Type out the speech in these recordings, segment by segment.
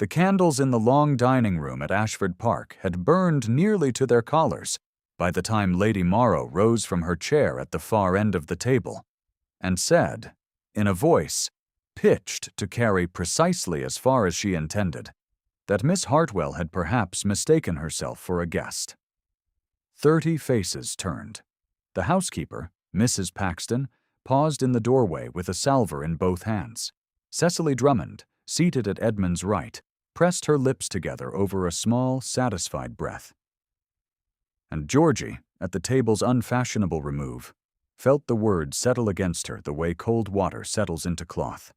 The candles in the long dining room at Ashford Park had burned nearly to their collars by the time Lady Morrow rose from her chair at the far end of the table and said, in a voice pitched to carry precisely as far as she intended, that Miss Hartwell had perhaps mistaken herself for a guest. 30 faces turned. The housekeeper, Mrs. Paxton, paused in the doorway with a salver in both hands. Cecily Drummond, seated at Edmund's right, pressed her lips together over a small, satisfied breath. And Georgie, at the table's unfashionable remove, felt the words settle against her the way cold water settles into cloth.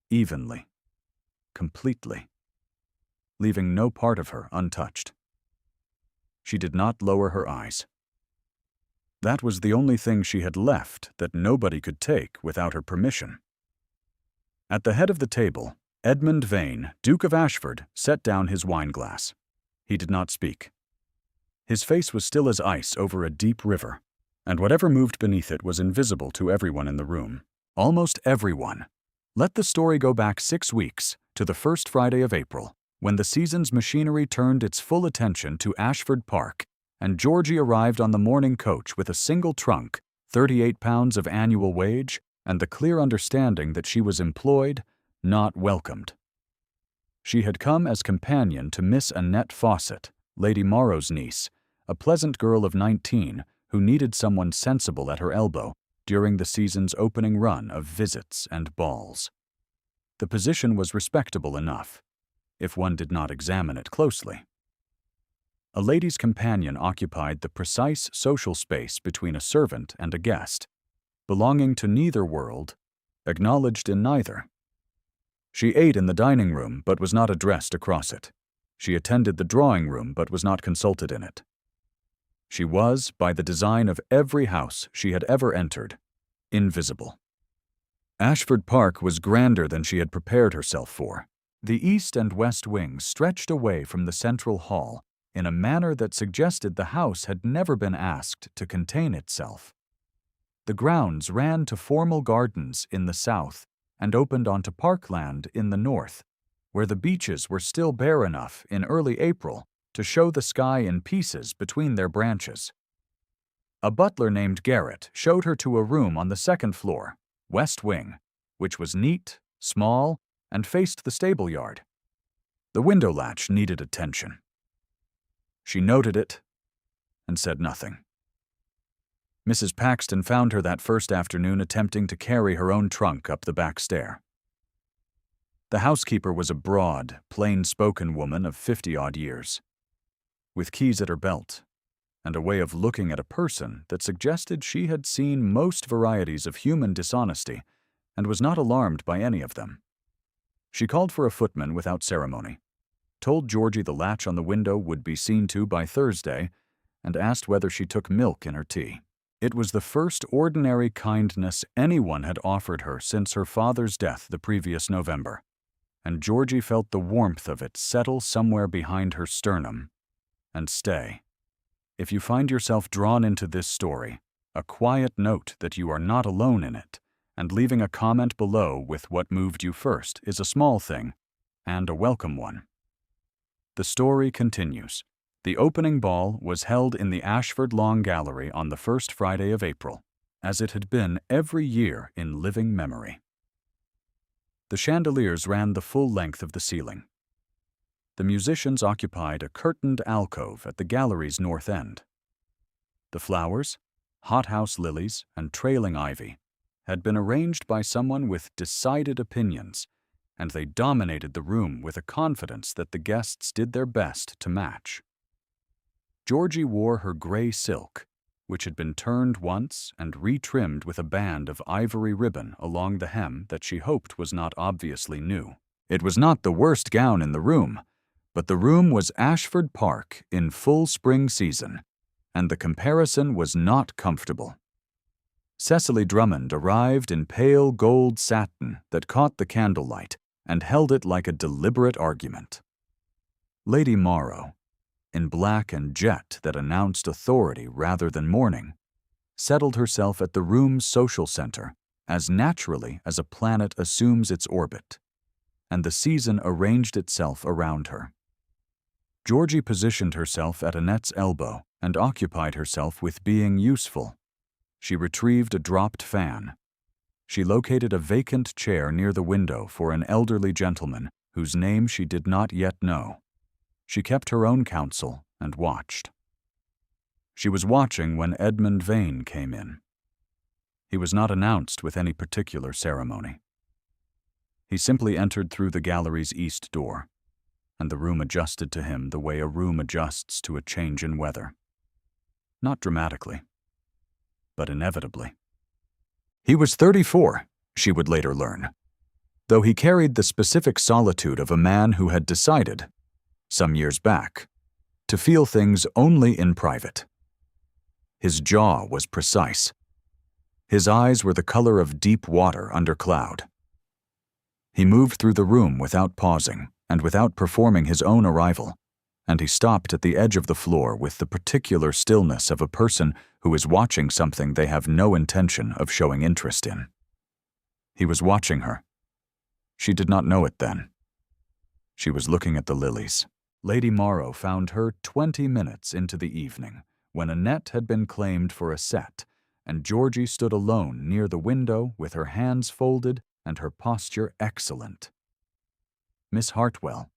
Evenly, completely, leaving no part of her untouched. She did not lower her eyes. That was the only thing she had left that nobody could take without her permission. At the head of the table, Edmund Vane, Duke of Ashford, set down his wine-glass. He did not speak. His face was still as ice over a deep river, and whatever moved beneath it was invisible to everyone in the room. Almost everyone. Let the story go back 6 weeks, to the first Friday of April, when the season's machinery turned its full attention to Ashford Park, and Georgie arrived on the morning coach with a single trunk, 38 pounds of annual wage, and the clear understanding that she was employed, not welcomed. She had come as companion to Miss Annette Fawcett, Lady Morrow's niece, a pleasant girl of 19 who needed someone sensible at her elbow during the season's opening run of visits and balls. The position was respectable enough, if one did not examine it closely. A lady's companion occupied the precise social space between a servant and a guest, belonging to neither world, acknowledged in neither. She ate in the dining room but was not addressed across it. She attended the drawing room but was not consulted in it. She was, by the design of every house she had ever entered, invisible. Ashford Park was grander than she had prepared herself for. The east and west wings stretched away from the central hall in a manner that suggested the house had never been asked to contain itself. The grounds ran to formal gardens in the south and opened onto parkland in the north, where the beeches were still bare enough in early April to show the sky in pieces between their branches. A butler named Garrett showed her to a room on the second floor, west wing, which was neat, small, and faced the stable yard. The window latch needed attention. She noted it and said nothing. Mrs. Paxton found her that first afternoon attempting to carry her own trunk up the back stair. The housekeeper was a broad, plain-spoken woman of 50-odd years, with keys at her belt, and a way of looking at a person that suggested she had seen most varieties of human dishonesty and was not alarmed by any of them. She called for a footman without ceremony, told Georgie the latch on the window would be seen to by Thursday, and asked whether she took milk in her tea. It was the first ordinary kindness anyone had offered her since her father's death the previous November, and Georgie felt the warmth of it settle somewhere behind her sternum and stay. If you find yourself drawn into this story, a quiet note that you are not alone in it, and leaving a comment below with what moved you first is a small thing, and a welcome one. The story continues. The opening ball was held in the Ashford Long Gallery on the first Friday of April, as it had been every year in living memory. The chandeliers ran the full length of the ceiling. The musicians occupied a curtained alcove at the gallery's north end. The flowers, hothouse lilies, and trailing ivy had been arranged by someone with decided opinions, and they dominated the room with a confidence that the guests did their best to match. Georgie wore her gray silk, which had been turned once and retrimmed with a band of ivory ribbon along the hem that she hoped was not obviously new. It was not the worst gown in the room, but the room was Ashford Park in full spring season, and the comparison was not comfortable. Cecily Drummond arrived in pale gold satin that caught the candlelight and held it like a deliberate argument. Lady Morrow, in black and jet that announced authority rather than mourning, settled herself at the room's social center as naturally as a planet assumes its orbit. and the season arranged itself around her. Georgie positioned herself at Annette's elbow and occupied herself with being useful. She retrieved a dropped fan. She located a vacant chair near the window for an elderly gentleman whose name she did not yet know. She kept her own counsel and watched. She was watching when Edmund Vane came in. He was not announced with any particular ceremony. He simply entered through the gallery's east door, and the room adjusted to him the way a room adjusts to a change in weather. Not dramatically, but inevitably. He was 34, she would later learn, though he carried the specific solitude of a man who had decided, some years back, to feel things only in private. His jaw was precise. His eyes were the color of deep water under cloud. He moved through the room without pausing and without performing his own arrival, and he stopped at the edge of the floor with the particular stillness of a person who is watching something they have no intention of showing interest in. He was watching her. She did not know it then. She was looking at the lilies. Lady Morrow found her 20 minutes into the evening, when Annette had been claimed for a set, and Georgie stood alone near the window with her hands folded and her posture excellent. Miss Hartwell.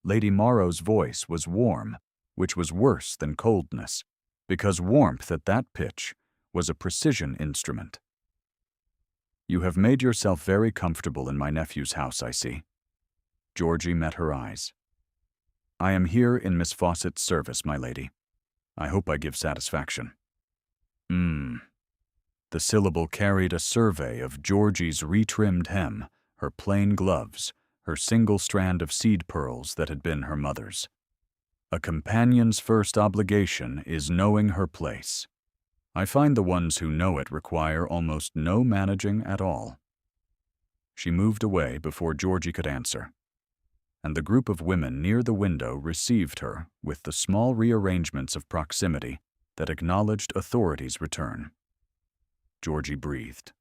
Lady Morrow's voice was warm, which was worse than coldness, because warmth at that pitch was a precision instrument. You have made yourself very comfortable in my nephew's house, I see. Georgie met her eyes. I am here in Miss Fawcett's service, my lady. I hope I give satisfaction. The syllable carried a survey of Georgie's retrimmed hem, her plain gloves, her single strand of seed pearls that had been her mother's. A companion's first obligation is knowing her place. I find the ones who know it require almost no managing at all. She moved away before Georgie could answer, and the group of women near the window received her with the small rearrangements of proximity that acknowledged authority's return. Georgie breathed.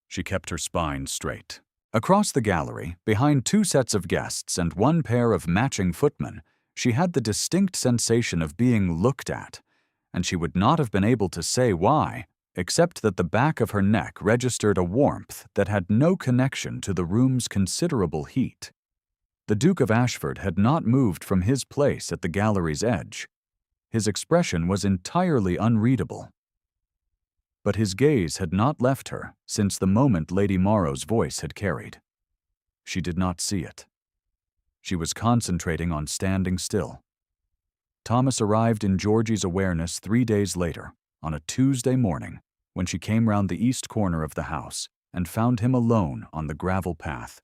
She kept her spine straight. Across the gallery, behind two sets of guests and one pair of matching footmen, she had the distinct sensation of being looked at, and she would not have been able to say why, except that the back of her neck registered a warmth that had no connection to the room's considerable heat. The Duke of Ashford had not moved from his place at the gallery's edge. His expression was entirely unreadable. But his gaze had not left her since the moment Lady Morrow's voice had carried. She did not see it. She was concentrating on standing still. Thomas arrived in Georgie's awareness 3 days later, on a Tuesday morning, when she came round the east corner of the house and found him alone on the gravel path,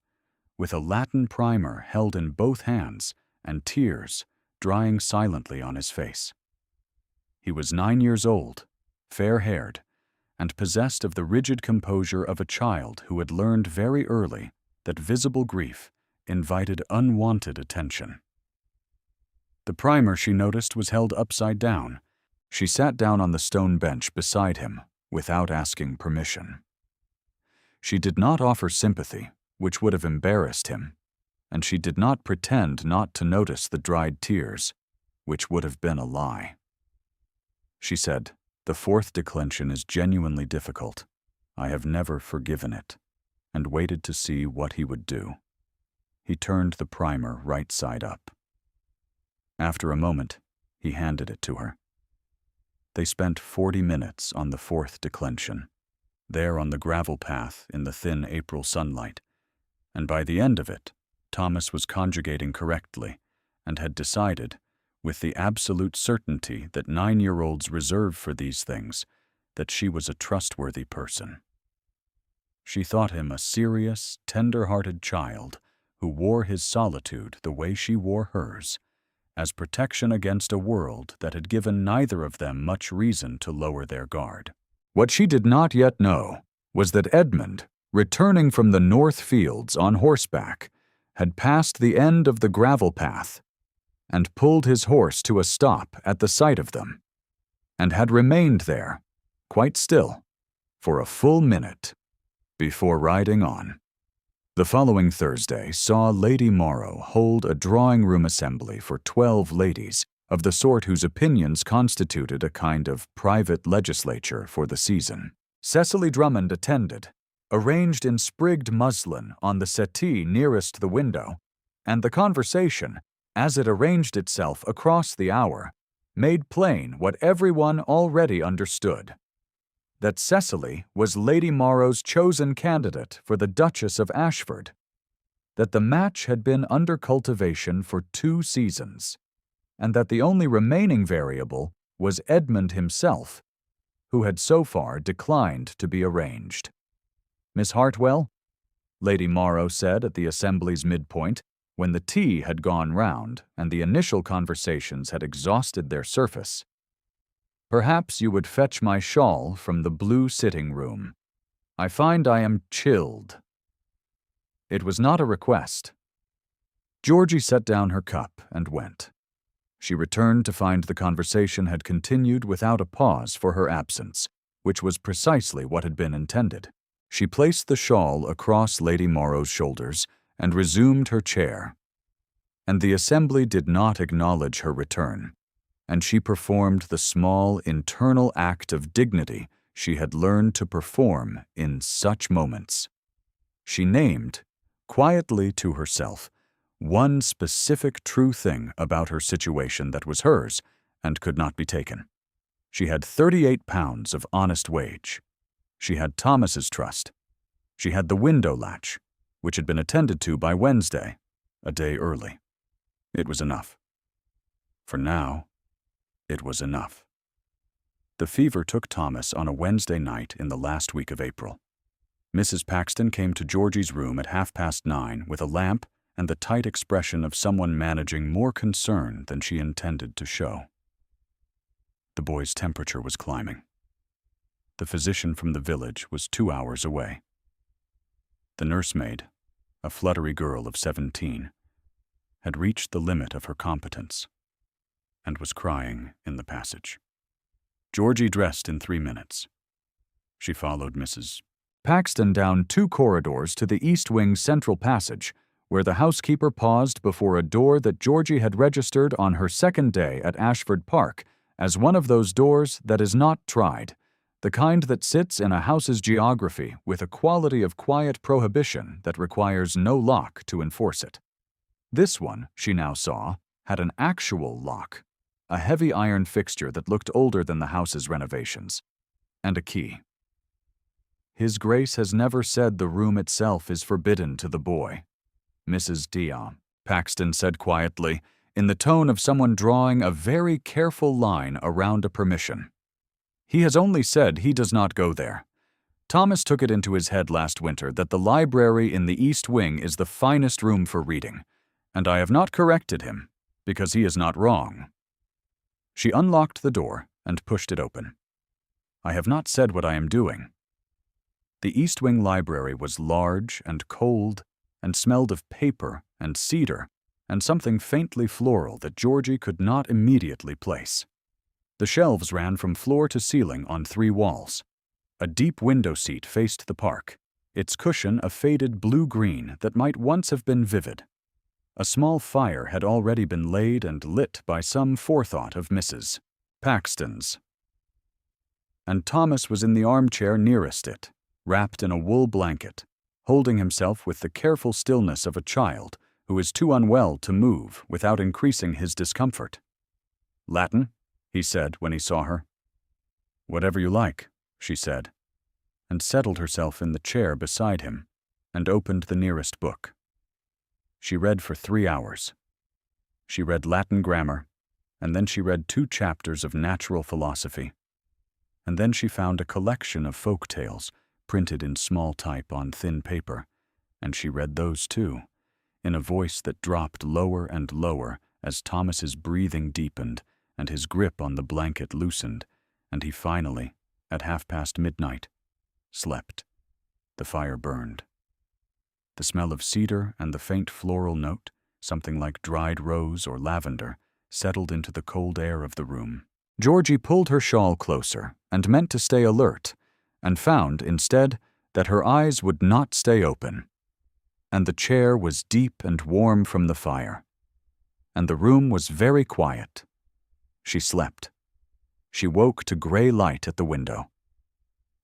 with a Latin primer held in both hands and tears drying silently on his face. He was 9 years old, fair-haired, and possessed of the rigid composure of a child who had learned very early that visible grief invited unwanted attention. The primer, she noticed, was held upside down. She sat down on the stone bench beside him without asking permission. She did not offer sympathy, which would have embarrassed him, and she did not pretend not to notice the dried tears, which would have been a lie. She said, "The fourth declension is genuinely difficult. I have never forgiven it," and waited to see what he would do. He turned the primer right side up. After a moment, he handed it to her. They spent 40 minutes on the fourth declension, there on the gravel path in the thin April sunlight, and by the end of it, Thomas was conjugating correctly and had decided, with the absolute certainty that 9-year-olds reserve for these things, that she was a trustworthy person. She thought him a serious, tender-hearted child who wore his solitude the way she wore hers, as protection against a world that had given neither of them much reason to lower their guard. What she did not yet know was that Edmund, returning from the North Fields on horseback, had passed the end of the gravel path and pulled his horse to a stop at the sight of them, and had remained there, quite still, for a full minute before riding on. The following Thursday saw Lady Morrow hold a drawing-room assembly for 12 ladies, of the sort whose opinions constituted a kind of private legislature for the season. Cecily Drummond attended, arranged in sprigged muslin on the settee nearest the window, and the conversation, as it arranged itself across the hour, made plain what everyone already understood: that Cecily was Lady Morrow's chosen candidate for the Duchess of Ashford, that the match had been under cultivation for 2 seasons, and that the only remaining variable was Edmund himself, who had so far declined to be arranged. "Miss Hartwell," Lady Morrow said at the assembly's midpoint, when the tea had gone round and the initial conversations had exhausted their surface, "perhaps you would fetch my shawl from the blue sitting-room. I find I am chilled." It was not a request. Georgie set down her cup and went. She returned to find the conversation had continued without a pause for her absence, which was precisely what had been intended. She placed the shawl across Lady Morrow's shoulders and resumed her chair. And the assembly did not acknowledge her return, and she performed the small internal act of dignity she had learned to perform in such moments. She named, quietly to herself, one specific true thing about her situation that was hers and could not be taken. She had £38 of honest wage. She had Thomas's trust. She had the window latch, which had been attended to by Wednesday, a day early. It was enough. For now, it was enough. The fever took Thomas on a Wednesday night in the last week of April. Mrs. Paxton came to Georgie's room at 9:30 with a lamp and the tight expression of someone managing more concern than she intended to show. The boy's temperature was climbing. The physician from the village was 2 hours away. The nursemaid, a fluttery girl of 17, had reached the limit of her competence and was crying in the passage. Georgie dressed in 3 minutes. She followed Mrs. Paxton down 2 corridors to the East Wing central passage, where the housekeeper paused before a door that Georgie had registered on her second day at Ashford Park as one of those doors that is not tried, the kind that sits in a house's geography with a quality of quiet prohibition that requires no lock to enforce it. This one, she now saw, had an actual lock, a heavy iron fixture that looked older than the house's renovations, and a key. "His Grace has never said the room itself is forbidden to the boy," Mrs. Paxton said quietly, in the tone of someone drawing a very careful line around a permission. "He has only said he does not go there. Thomas took it into his head last winter that the library in the East Wing is the finest room for reading, and I have not corrected him, because he is not wrong." She unlocked the door and pushed it open. "I have not said what I am doing." The East Wing library was large and cold and smelled of paper and cedar and something faintly floral that Georgie could not immediately place. The shelves ran from floor to ceiling on 3 walls. A deep window seat faced the park, its cushion a faded blue-green that might once have been vivid. A small fire had already been laid and lit by some forethought of Mrs. Paxton's. And Thomas was in the armchair nearest it, wrapped in a wool blanket, holding himself with the careful stillness of a child who is too unwell to move without increasing his discomfort. "Latin?" he said when he saw her. "Whatever you like," she said, and settled herself in the chair beside him and opened the nearest book. She read for 3 hours. She read Latin grammar, and then she read 2 chapters of natural philosophy, and then she found a collection of folk tales printed in small type on thin paper, and she read those too, in a voice that dropped lower and lower as Thomas's breathing deepened and his grip on the blanket loosened, and he finally, at midnight, slept. The fire burned. The smell of cedar and the faint floral note, something like dried rose or lavender, settled into the cold air of the room. Georgie pulled her shawl closer and meant to stay alert, and found, instead, that her eyes would not stay open. and the chair was deep and warm from the fire, and the room was very quiet. She slept. She woke to gray light at the window,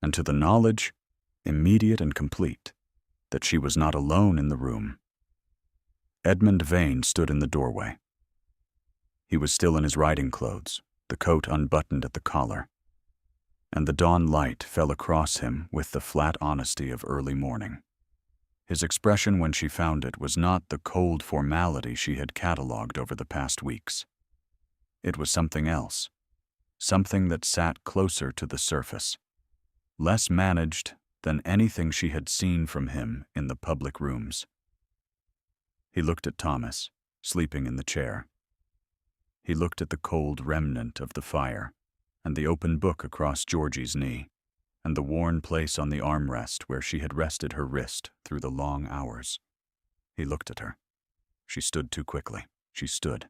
and to the knowledge, immediate and complete, that she was not alone in the room. Edmund Vane stood in the doorway. He was still in his riding clothes, the coat unbuttoned at the collar, and the dawn light fell across him with the flat honesty of early morning. His expression when she found it was not the cold formality she had catalogued over the past weeks. It was something else, something that sat closer to the surface, less managed than anything she had seen from him in the public rooms. He looked at Thomas, sleeping in the chair. He looked at the cold remnant of the fire, and the open book across Georgie's knee, and the worn place on the armrest where she had rested her wrist through the long hours. He looked at her. She stood too quickly. She stood.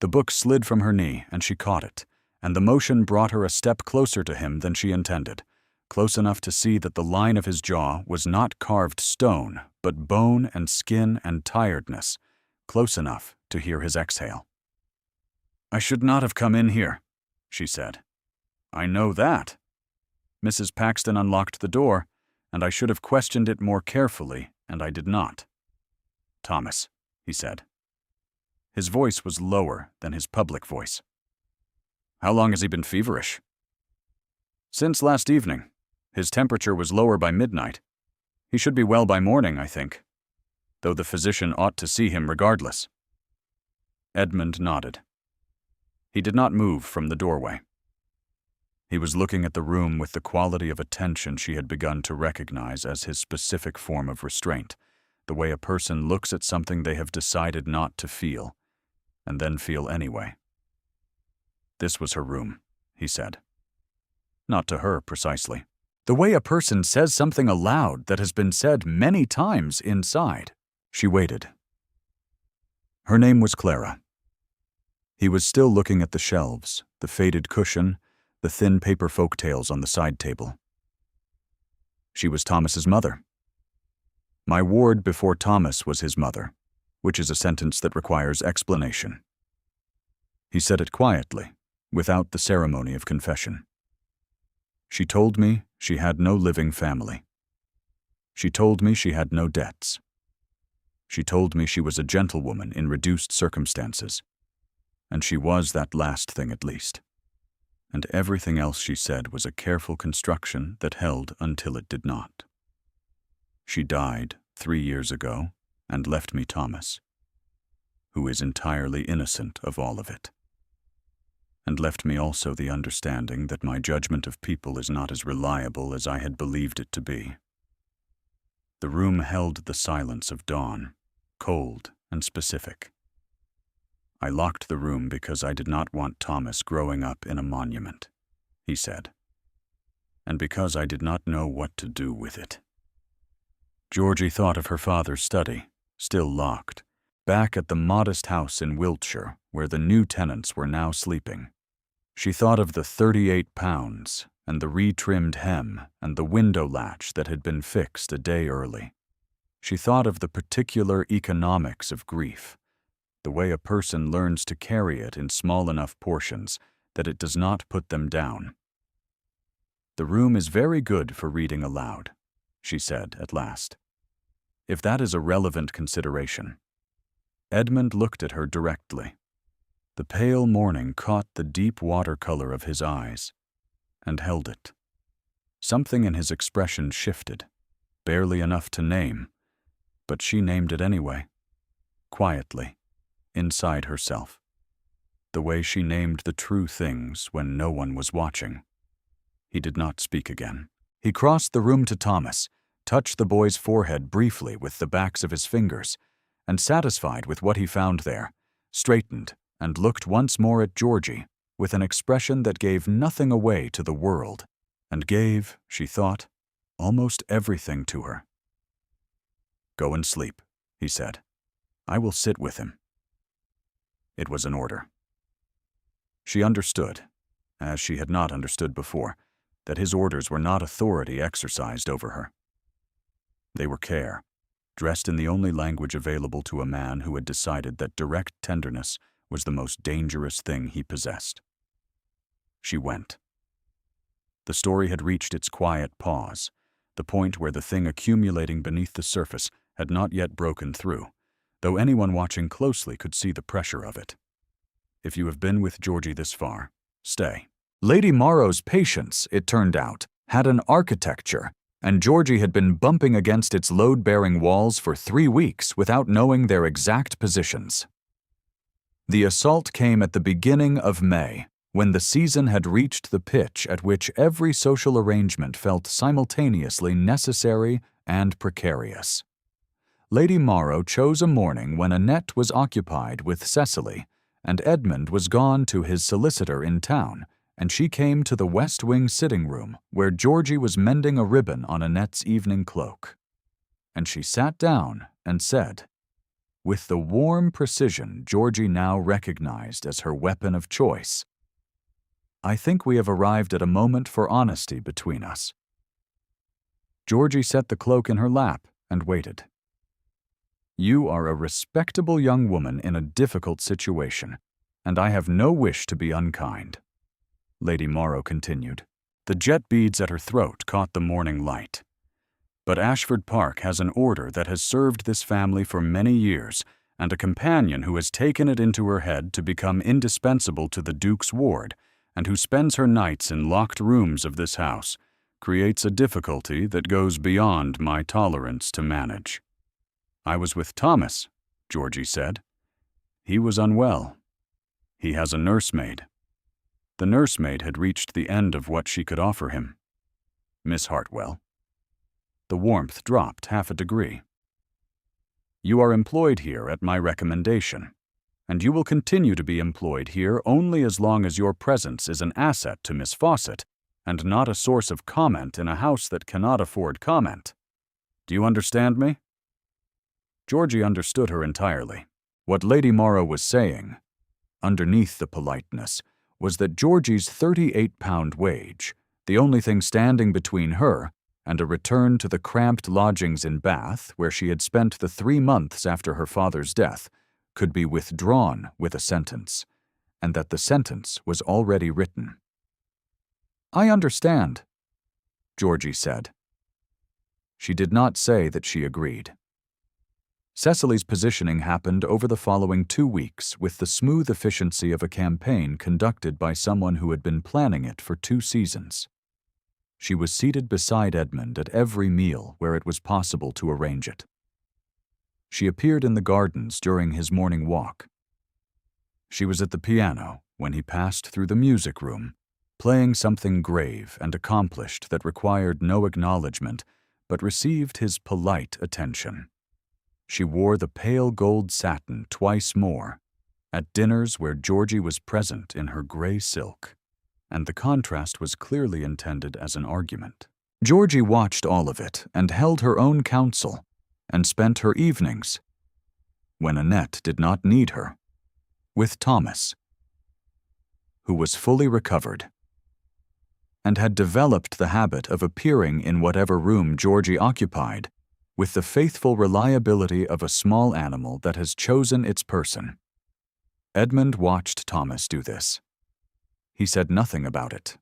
The book slid from her knee, and she caught it, and the motion brought her a step closer to him than she intended, close enough to see that the line of his jaw was not carved stone, but bone and skin and tiredness, close enough to hear his exhale. "I should not have come in here," she said. "I know that. Mrs. Paxton unlocked the door, and I should have questioned it more carefully, and I did not." "Thomas," he said. His voice was lower than his public voice. "How long has he been feverish?" "Since last evening. His temperature was lower by midnight. He should be well by morning, I think, though the physician ought to see him regardless." Edmund nodded. He did not move from the doorway. He was looking at the room with the quality of attention she had begun to recognize as his specific form of restraint, the way a person looks at something they have decided not to feel, and then feel anyway. "This was her room," he said. Not to her, precisely. The way a person says something aloud that has been said many times inside. She waited. Her name was Clara. He was still looking at the shelves, the faded cushion, the thin paper folktales on the side table. She was Thomas's mother. My ward before Thomas was his mother, which is a sentence that requires explanation. He said it quietly, without the ceremony of confession. She told me she had no living family. She told me she had no debts. She told me she was a gentlewoman in reduced circumstances, and she was that last thing at least. And everything else she said was a careful construction that held until it did not. She died 3 years ago and left me Thomas, who is entirely innocent of all of it, and left me also the understanding that my judgment of people is not as reliable as I had believed it to be. The room held the silence of dawn, cold and specific. "I locked the room because I did not want Thomas growing up in a monument," he said, "and because I did not know what to do with it." Georgie thought of her father's study, still locked, back at the modest house in Wiltshire where the new tenants were now sleeping. She thought of the 38 pounds and the retrimmed hem and the window latch that had been fixed a day early. She thought of the particular economics of grief, the way a person learns to carry it in small enough portions that it does not put them down. "The room is very good for reading aloud," she said at last, "if that is a relevant consideration." Edmund looked at her directly. The pale morning caught the deep watercolor of his eyes and held it. Something in his expression shifted, barely enough to name, but she named it anyway, quietly, inside herself, the way she named the true things when no one was watching. He did not speak again. He crossed the room to Thomas, touched the boy's forehead briefly with the backs of his fingers, and satisfied with what he found there, straightened and looked once more at Georgie with an expression that gave nothing away to the world, and gave, she thought, almost everything to her. "Go and sleep," he said. "I will sit with him." It was an order. She understood, as she had not understood before, that his orders were not authority exercised over her. They were care, dressed in the only language available to a man who had decided that direct tenderness was the most dangerous thing he possessed. She went. The story had reached its quiet pause, the point where the thing accumulating beneath the surface had not yet broken through, though anyone watching closely could see the pressure of it. If you have been with Georgie this far, stay. Lady Morrow's patience, it turned out, had an architecture, and Georgie had been bumping against its load-bearing walls for 3 weeks without knowing their exact positions. The assault came at the beginning of May, when the season had reached the pitch at which every social arrangement felt simultaneously necessary and precarious. Lady Morrow chose a morning when Annette was occupied with Cecily, and Edmund was gone to his solicitor in town, and she came to the West Wing sitting room where Georgie was mending a ribbon on Annette's evening cloak. And she sat down and said, with the warm precision Georgie now recognized as her weapon of choice, "I think we have arrived at a moment for honesty between us." Georgie set the cloak in her lap and waited. "You are a respectable young woman in a difficult situation, and I have no wish to be unkind," Lady Morrow continued. The jet beads at her throat caught the morning light. "But Ashford Park has an order that has served this family for many years, and a companion who has taken it into her head to become indispensable to the Duke's ward, and who spends her nights in locked rooms of this house, creates a difficulty that goes beyond my tolerance to manage." "I was with Thomas," Georgie said. "He was unwell. He has a nursemaid." The nursemaid had reached the end of what she could offer him. "Miss Hartwell." The warmth dropped half a degree. "You are employed here at my recommendation, and you will continue to be employed here only as long as your presence is an asset to Miss Fawcett and not a source of comment in a house that cannot afford comment. Do you understand me?" Georgie understood her entirely. What Lady Morrow was saying, underneath the politeness, was that Georgie's £38 wage, the only thing standing between her and a return to the cramped lodgings in Bath where she had spent the 3 months after her father's death, could be withdrawn with a sentence, and that the sentence was already written. "I understand," Georgie said. She did not say that she agreed. Cecily's positioning happened over the following 2 weeks with the smooth efficiency of a campaign conducted by someone who had been planning it for 2 seasons. She was seated beside Edmund at every meal where it was possible to arrange it. She appeared in the gardens during his morning walk. She was at the piano when he passed through the music room, playing something grave and accomplished that required no acknowledgement but received his polite attention. She wore the pale gold satin twice more, at dinners where Georgie was present in her gray silk, and the contrast was clearly intended as an argument. Georgie watched all of it and held her own counsel, and spent her evenings, when Annette did not need her, with Thomas, who was fully recovered, and had developed the habit of appearing in whatever room Georgie occupied, with the faithful reliability of a small animal that has chosen its person. Edmund watched Thomas do this. He said nothing about it.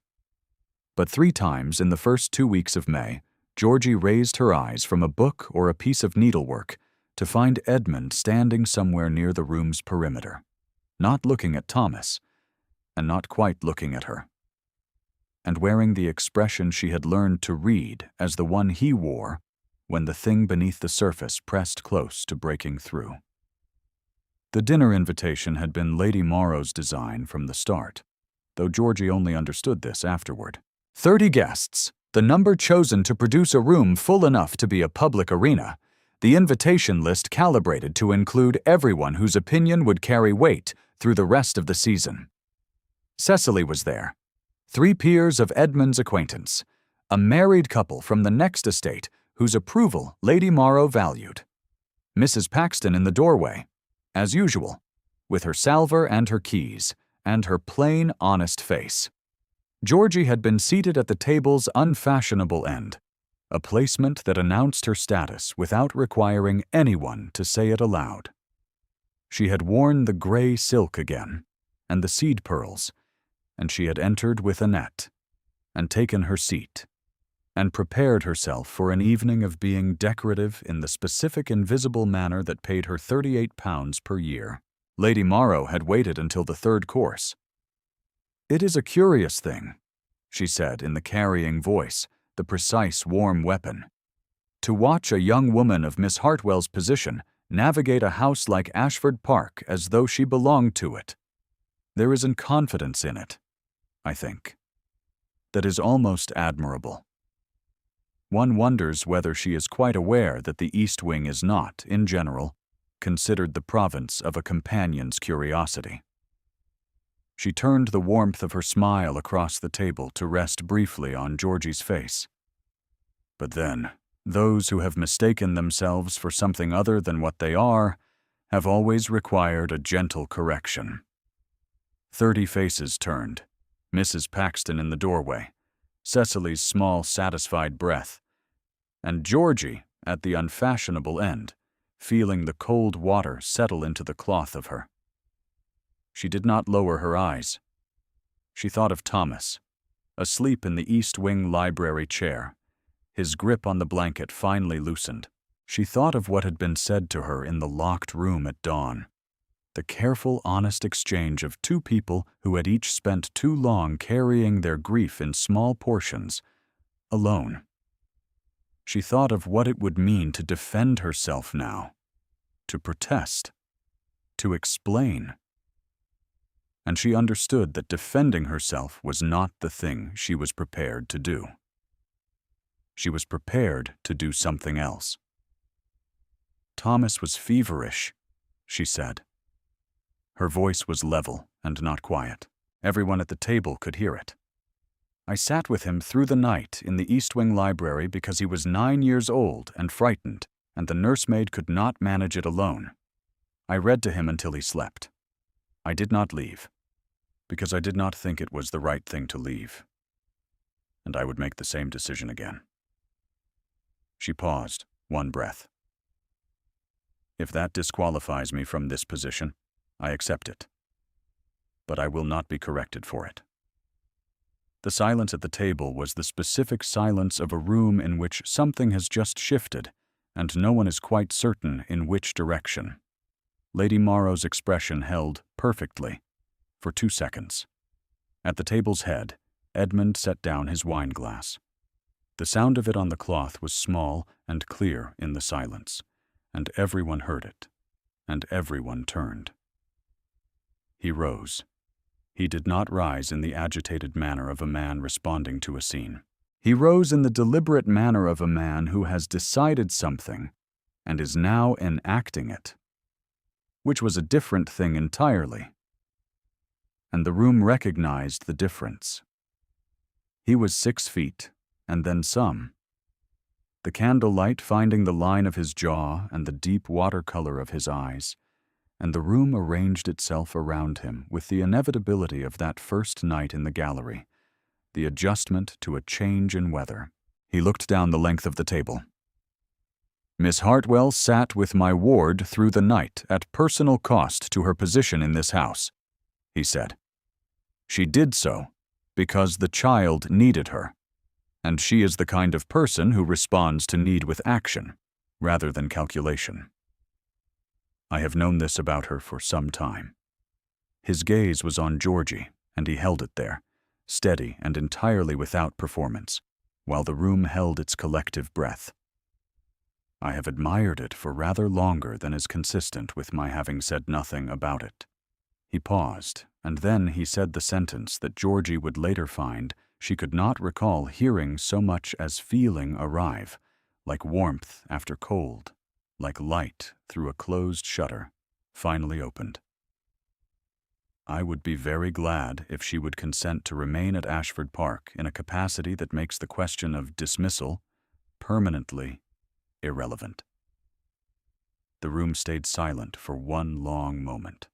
But 3 times in the first 2 weeks of May, Georgie raised her eyes from a book or a piece of needlework to find Edmund standing somewhere near the room's perimeter, not looking at Thomas, and not quite looking at her, and wearing the expression she had learned to read as the one he wore when the thing beneath the surface pressed close to breaking through. The dinner invitation had been Lady Morrow's design from the start, though Georgie only understood this afterward. 30 guests, the number chosen to produce a room full enough to be a public arena, the invitation list calibrated to include everyone whose opinion would carry weight through the rest of the season. Cecily was there, 3 peers of Edmund's acquaintance, a married couple from the next estate whose approval Lady Morrow valued. Mrs. Paxton in the doorway, as usual, with her salver and her keys, and her plain, honest face. Georgie had been seated at the table's unfashionable end, a placement that announced her status without requiring anyone to say it aloud. She had worn the gray silk again, and the seed pearls, and she had entered with Annette, and taken her seat, and prepared herself for an evening of being decorative in the specific invisible manner that paid her £38 per year. Lady Morrow had waited until the third course. "It is a curious thing," she said in the carrying voice, the precise warm weapon, "to watch a young woman of Miss Hartwell's position navigate a house like Ashford Park as though she belonged to it. There is a confidence in it, I think, that is almost admirable. One wonders whether she is quite aware that the East Wing is not, in general, considered the province of a companion's curiosity." She turned the warmth of her smile across the table to rest briefly on Georgie's face. "But then, those who have mistaken themselves for something other than what they are have always required a gentle correction." 30 faces turned, Mrs. Paxton in the doorway, Cecily's small, satisfied breath, and Georgie at the unfashionable end, feeling the cold water settle into the cloth of her. She did not lower her eyes. She thought of Thomas, asleep in the East Wing library chair, his grip on the blanket finally loosened. She thought of what had been said to her in the locked room at dawn, the careful, honest exchange of two people who had each spent too long carrying their grief in small portions, alone. She thought of what it would mean to defend herself now, to protest, to explain. And she understood that defending herself was not the thing she was prepared to do. She was prepared to do something else. "Thomas was feverish," she said. Her voice was level and not quiet. Everyone at the table could hear it. "I sat with him through the night in the East Wing library because he was 9 years old and frightened, and the nursemaid could not manage it alone. I read to him until he slept. I did not leave, because I did not think it was the right thing to leave. And I would make the same decision again." She paused, one breath. "If that disqualifies me from this position, I accept it. But I will not be corrected for it." The silence at the table was the specific silence of a room in which something has just shifted, and no one is quite certain in which direction. Lady Morrow's expression held perfectly for 2 seconds. At the table's head, Edmund set down his wine glass. The sound of it on the cloth was small and clear in the silence, and everyone heard it, and everyone turned. He rose. He did not rise in the agitated manner of a man responding to a scene. He rose in the deliberate manner of a man who has decided something and is now enacting it, which was a different thing entirely. And the room recognized the difference. He was 6 feet, and then some. The candlelight finding the line of his jaw and the deep watercolor of his eyes, and the room arranged itself around him with the inevitability of that first night in the gallery, the adjustment to a change in weather. He looked down the length of the table. "Miss Hartwell sat with my ward through the night at personal cost to her position in this house," he said. "She did so because the child needed her, and she is the kind of person who responds to need with action, rather than calculation. I have known this about her for some time." His gaze was on Georgie, and he held it there, steady and entirely without performance, while the room held its collective breath. "I have admired it for rather longer than is consistent with my having said nothing about it." He paused, and then he said the sentence that Georgie would later find she could not recall hearing so much as feeling arrive, like warmth after cold, like light through a closed shutter, finally opened. "I would be very glad if she would consent to remain at Ashford Park in a capacity that makes the question of dismissal permanently irrelevant." The room stayed silent for one long moment.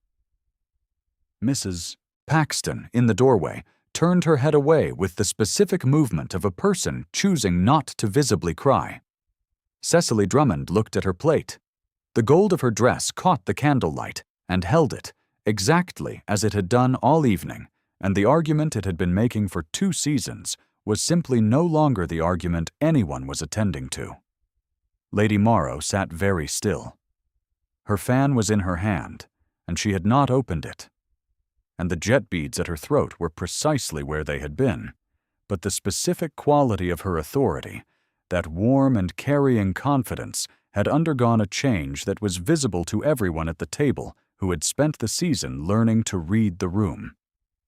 Mrs. Paxton, in the doorway, turned her head away with the specific movement of a person choosing not to visibly cry. Cecily Drummond looked at her plate. The gold of her dress caught the candlelight and held it, exactly as it had done all evening, and the argument it had been making for 2 seasons was simply no longer the argument anyone was attending to. Lady Morrow sat very still. Her fan was in her hand, and she had not opened it. And the jet beads at her throat were precisely where they had been, but the specific quality of her authority, that warm and carrying confidence, had undergone a change that was visible to everyone at the table who had spent the season learning to read the room.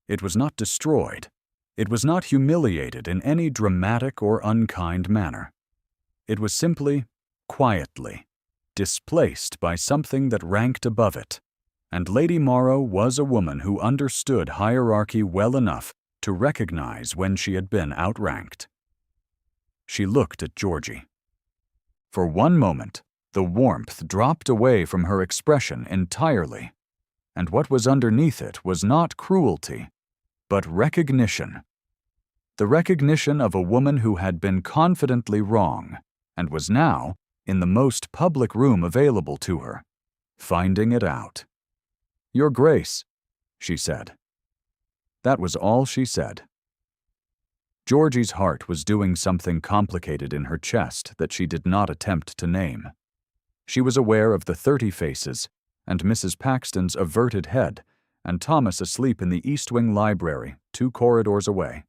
It was not destroyed. It was not humiliated in any dramatic or unkind manner. It was simply, quietly, displaced by something that ranked above it, and Lady Morrow was a woman who understood hierarchy well enough to recognize when she had been outranked. She looked at Georgie. For one moment, the warmth dropped away from her expression entirely, and what was underneath it was not cruelty, but recognition. The recognition of a woman who had been confidently wrong and was now in the most public room available to her, finding it out. "Your Grace," she said. That was all she said. Georgie's heart was doing something complicated in her chest that she did not attempt to name. She was aware of the 30 faces, and Mrs. Paxton's averted head, and Thomas asleep in the East Wing Library, 2 corridors away.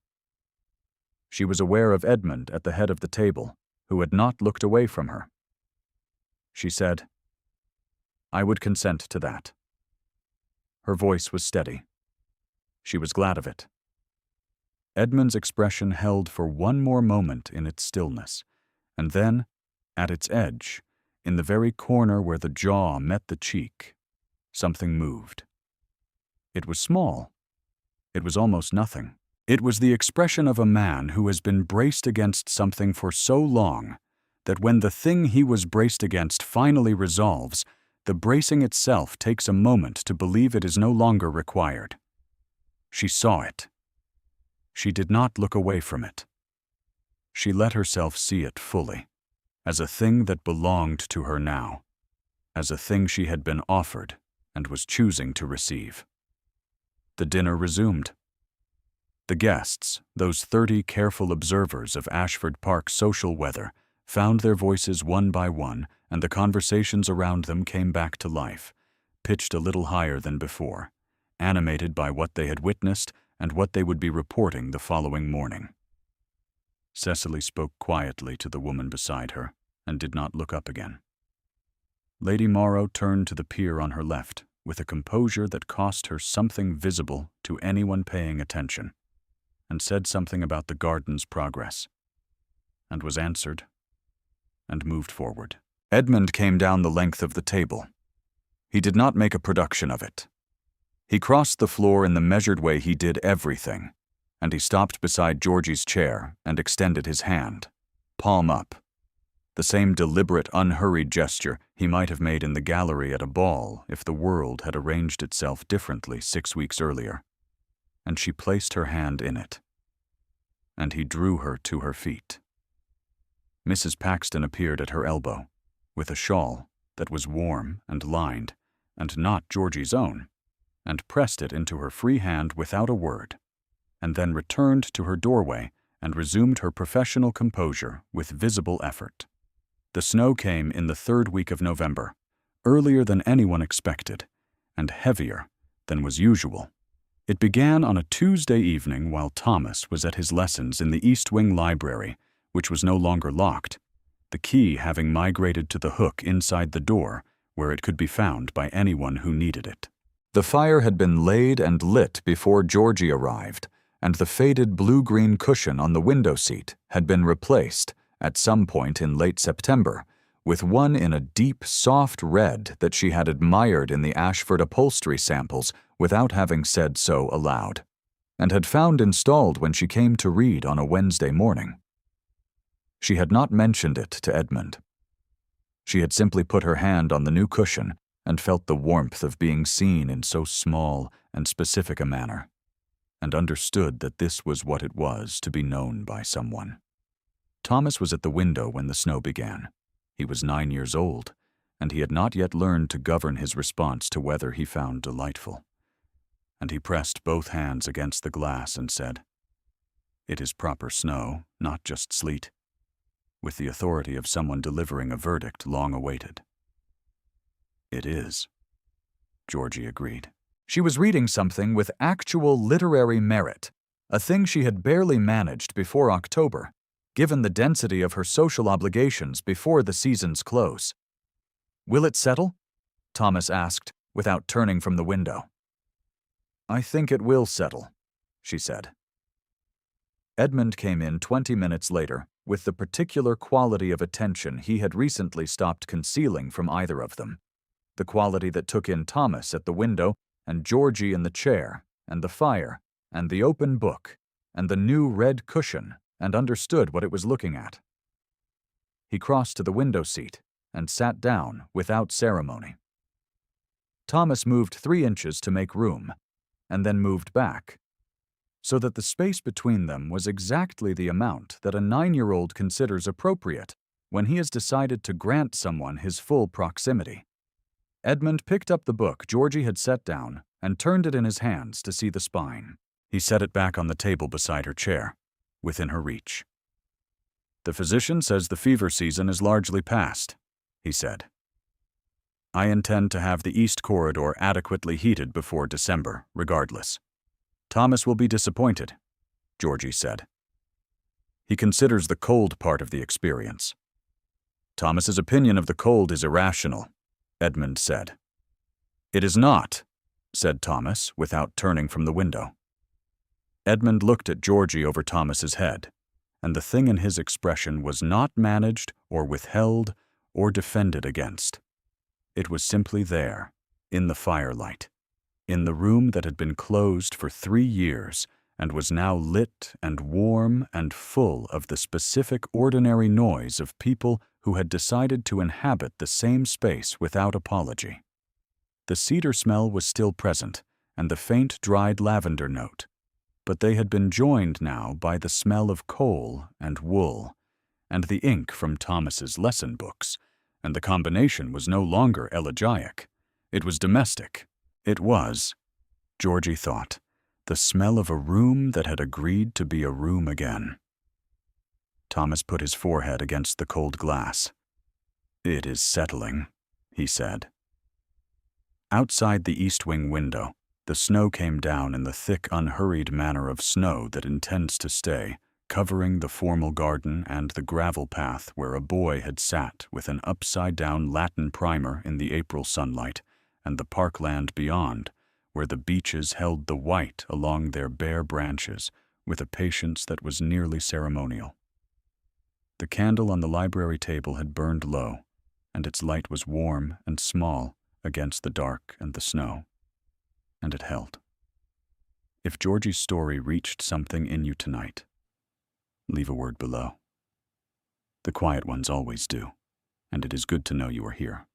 She was aware of Edmund at the head of the table, who had not looked away from her. She said, "I would consent to that." Her voice was steady. She was glad of it. Edmund's expression held for one more moment in its stillness, and then, at its edge, in the very corner where the jaw met the cheek, something moved. It was small. It was almost nothing. It was the expression of a man who has been braced against something for so long that when the thing he was braced against finally resolves, the bracing itself takes a moment to believe it is no longer required. She saw it. She did not look away from it. She let herself see it fully, as a thing that belonged to her now, as a thing she had been offered and was choosing to receive. The dinner resumed. The guests, those 30 careful observers of Ashford Park social weather, found their voices one by one, and the conversations around them came back to life, pitched a little higher than before, animated by what they had witnessed and what they would be reporting the following morning. Cecily spoke quietly to the woman beside her and did not look up again. Lady Morrow turned to the pier on her left with a composure that cost her something visible to anyone paying attention, and said something about the garden's progress, and was answered, and moved forward. Edmund came down the length of the table. He did not make a production of it. He crossed the floor in the measured way he did everything, and he stopped beside Georgie's chair and extended his hand, palm up, the same deliberate, unhurried gesture he might have made in the gallery at a ball if the world had arranged itself differently 6 weeks earlier. And she placed her hand in it, and he drew her to her feet. Mrs. Paxton appeared at her elbow, with a shawl that was warm and lined, and not Georgie's own, and pressed it into her free hand without a word, and then returned to her doorway and resumed her professional composure with visible effort. The snow came in the 3rd week of November, earlier than anyone expected, and heavier than was usual. It began on a Tuesday evening while Thomas was at his lessons in the East Wing Library, which was no longer locked, the key having migrated to the hook inside the door where it could be found by anyone who needed it. The fire had been laid and lit before Georgie arrived, and the faded blue-green cushion on the window seat had been replaced, at some point in late September, with one in a deep, soft red that she had admired in the Ashford upholstery samples without having said so aloud, and had found installed when she came to read on a Wednesday morning. She had not mentioned it to Edmund. She had simply put her hand on the new cushion and felt the warmth of being seen in so small and specific a manner, and understood that this was what it was to be known by someone. Thomas was at the window when the snow began. He was 9 years old, and he had not yet learned to govern his response to weather he found delightful. And he pressed both hands against the glass and said, "It is proper snow, not just sleet," with the authority of someone delivering a verdict long awaited. "It is," Georgie agreed. She was reading something with actual literary merit, a thing she had barely managed before October, given the density of her social obligations before the season's close. "Will it settle?" Thomas asked, without turning from the window. "I think it will settle," she said. Edmund came in 20 minutes later with the particular quality of attention he had recently stopped concealing from either of them, the quality that took in Thomas at the window and Georgie in the chair, and the fire, and the open book, and the new red cushion, and understood what it was looking at. He crossed to the window seat and sat down without ceremony. Thomas moved 3 inches to make room, and then moved back, so that the space between them was exactly the amount that a 9-year-old considers appropriate when he has decided to grant someone his full proximity. Edmund picked up the book Georgie had set down and turned it in his hands to see the spine. He set it back on the table beside her chair, within her reach. "The physician says the fever season is largely past," he said. "I intend to have the east corridor adequately heated before December, regardless." "Thomas will be disappointed," Georgie said. "He considers the cold part of the experience." "Thomas's opinion of the cold is irrational," Edmund said. "It is not," said Thomas, without turning from the window. Edmund looked at Georgie over Thomas's head, and the thing in his expression was not managed or withheld or defended against. It was simply there, in the firelight, in the room that had been closed for 3 years and was now lit and warm and full of the specific ordinary noise of people who had decided to inhabit the same space without apology. The cedar smell was still present, and the faint dried lavender note, but they had been joined now by the smell of coal and wool, and the ink from Thomas's lesson books, and the combination was no longer elegiac. It was domestic. It was, Georgie thought, the smell of a room that had agreed to be a room again. Thomas put his forehead against the cold glass. "It is settling," he said. Outside the east wing window, the snow came down in the thick, unhurried manner of snow that intends to stay, covering the formal garden and the gravel path where a boy had sat with an upside-down Latin primer in the April sunlight, and the parkland beyond, where the beeches held the white along their bare branches with a patience that was nearly ceremonial. The candle on the library table had burned low, and its light was warm and small against the dark and the snow, and it held. If Georgie's story reached something in you tonight, leave a word below. The quiet ones always do, and it is good to know you are here.